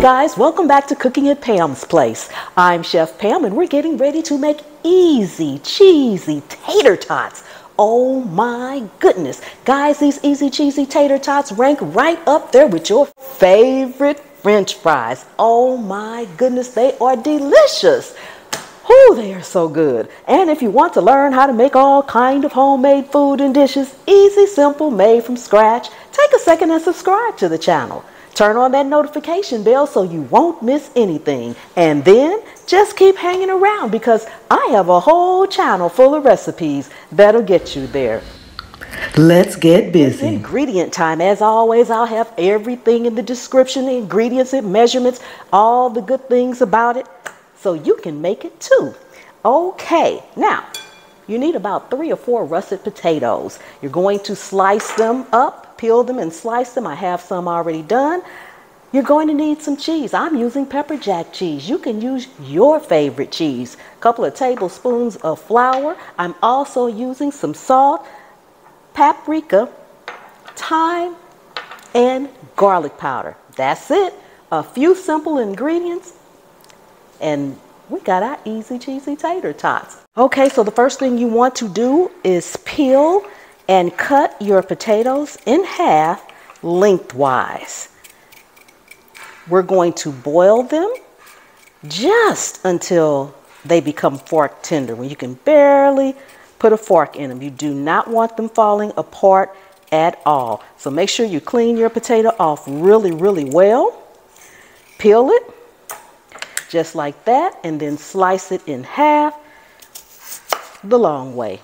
guys, welcome back to Cooking at Pam's Place. I'm Chef Pam and we're getting ready to make easy, cheesy tater tots. Oh my goodness. Guys, these easy, cheesy tater tots rank right up there with your favorite French fries. Oh my goodness, they are delicious. Whew, they are so good. And if you want to learn how to make all kind of homemade food and dishes, easy, simple, made from scratch, take a second and subscribe to the channel. Turn on that notification bell so you won't miss anything. And then just keep hanging around because I have a whole channel full of recipes that'll get you there. Let's get busy. It's ingredient time. As always, I'll have everything in the description, the ingredients and measurements, all the good things about it, so you can make it too. Okay, now you need about 3 or 4 russet potatoes. You're going to slice them up, peel them and slice them. I have some already done. You're going to need some cheese. I'm using pepper jack cheese. You can use your favorite cheese. A couple of tablespoons of flour. I'm also using some salt, paprika, thyme, and garlic powder. That's it. A few simple ingredients and we got our easy cheesy tater tots. Okay, so the first thing you want to do is peel and cut your potatoes in half lengthwise. We're going to boil them just until they become fork tender, when you can barely put a fork in them. You do not want them falling apart at all. So make sure you clean your potato off really, really well. Peel it just like that, and then slice it in half the long way.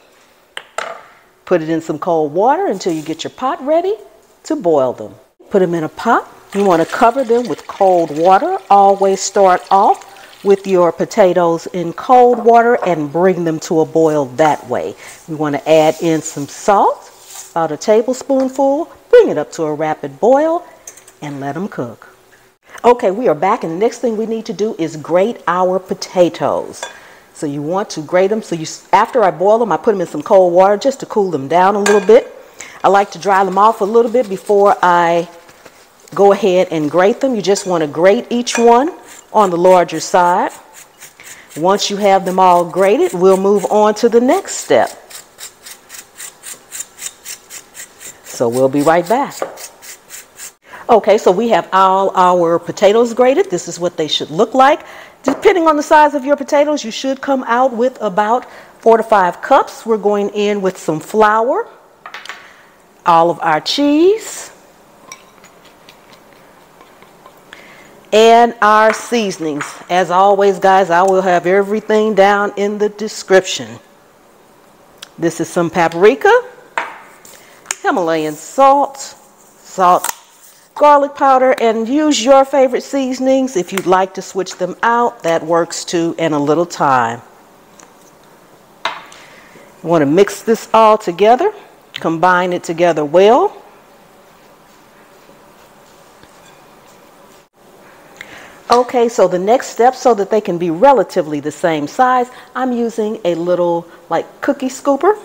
Put it in some cold water until you get your pot ready to boil them. Put them in a pot. You want to cover them with cold water. Always start off with your potatoes in cold water and bring them to a boil that way. We want to add in some salt, about a tablespoonful. Bring it up to a rapid boil and let them cook. Okay, we are back, and the next thing we need to do is grate our potatoes. So you want to grate them. So after I boil them, I put them in some cold water just to cool them down a little bit. I like to dry them off a little bit before I go ahead and grate them. You just want to grate each one on the larger side. Once you have them all grated, we'll move on to the next step. So we'll be right back. Okay, so we have all our potatoes grated. This is what they should look like. Depending on the size of your potatoes, you should come out with about 4 to 5 cups. We're going in with some flour, all of our cheese, and our seasonings. As always, guys, I will have everything down in the description. This is some paprika, Himalayan salt, garlic powder, and use your favorite seasonings. If you'd like to switch them out, that works too, and a little thyme. You want to mix this all together, combine it together well. Okay, so the next step, so that they can be relatively the same size, I'm using a little like cookie scooper.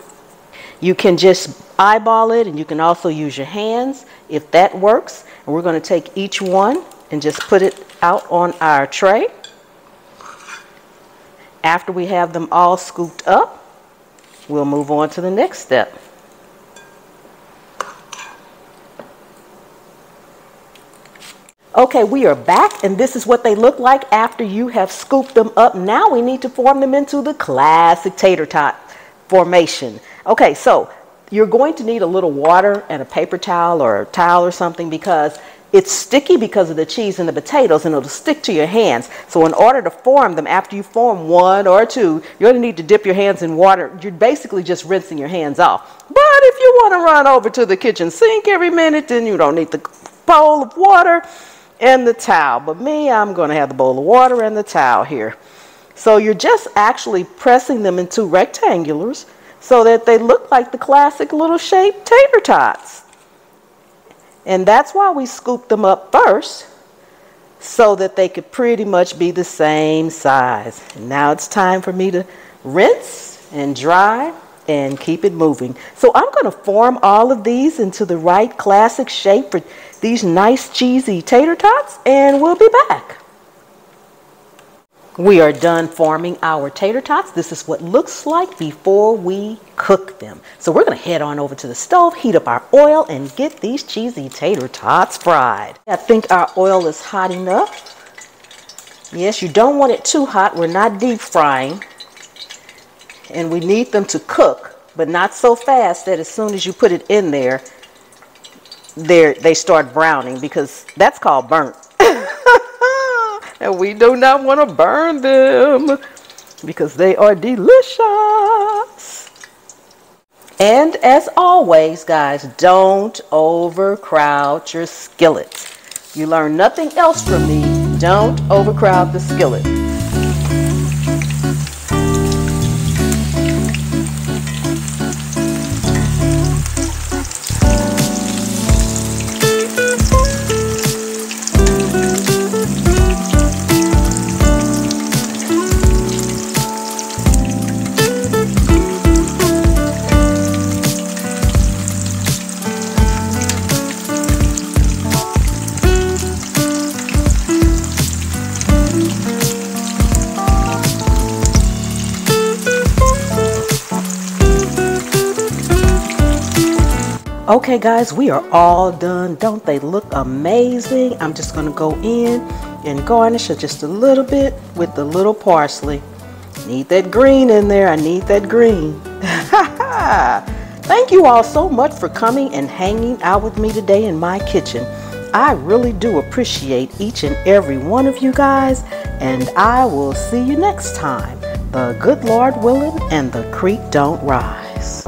You can just eyeball it, and you can also use your hands if that works. And we're going to take each one and just put it out on our tray. After we have them all scooped up, we'll move on to the next step. Okay, we are back, and this is what they look like after you have scooped them up. Now we need to form them into the classic tater tot formation. Okay, so you're going to need a little water and a paper towel or a towel or something, because it's sticky because of the cheese and the potatoes, and it'll stick to your hands. So in order to form them, after you form 1 or 2, you're going to need to dip your hands in water. You're basically just rinsing your hands off. But if you want to run over to the kitchen sink every minute, then you don't need the bowl of water and the towel. But me, I'm going to have the bowl of water and the towel here. So you're just actually pressing them into rectangulars so that they look like the classic little shaped tater tots. And that's why we scooped them up first, so that they could pretty much be the same size. And now it's time for me to rinse and dry and keep it moving. So I'm going to form all of these into the right classic shape for these nice cheesy tater tots, and we'll be back. We are done forming our tater tots. This is what looks like before we cook them. So we're going to head on over to the stove, heat up our oil, and get these cheesy tater tots fried. I think our oil is hot enough. Yes, you don't want it too hot. We're not deep frying. And we need them to cook, but not so fast that as soon as you put it in there, they start browning, because that's called burnt. And we do not want to burn them because they are delicious. And as always, guys, don't overcrowd your skillets. You learn nothing else from me. Don't overcrowd the skillet. Okay guys, we are all done. Don't they look amazing? I'm just going to go in and garnish it just a little bit with the little parsley. Need that green in there. I need that green. Thank you all so much for coming and hanging out with me today in my kitchen. I really do appreciate each and every one of you guys, and I will see you next time. The good Lord willing and the creek don't rise.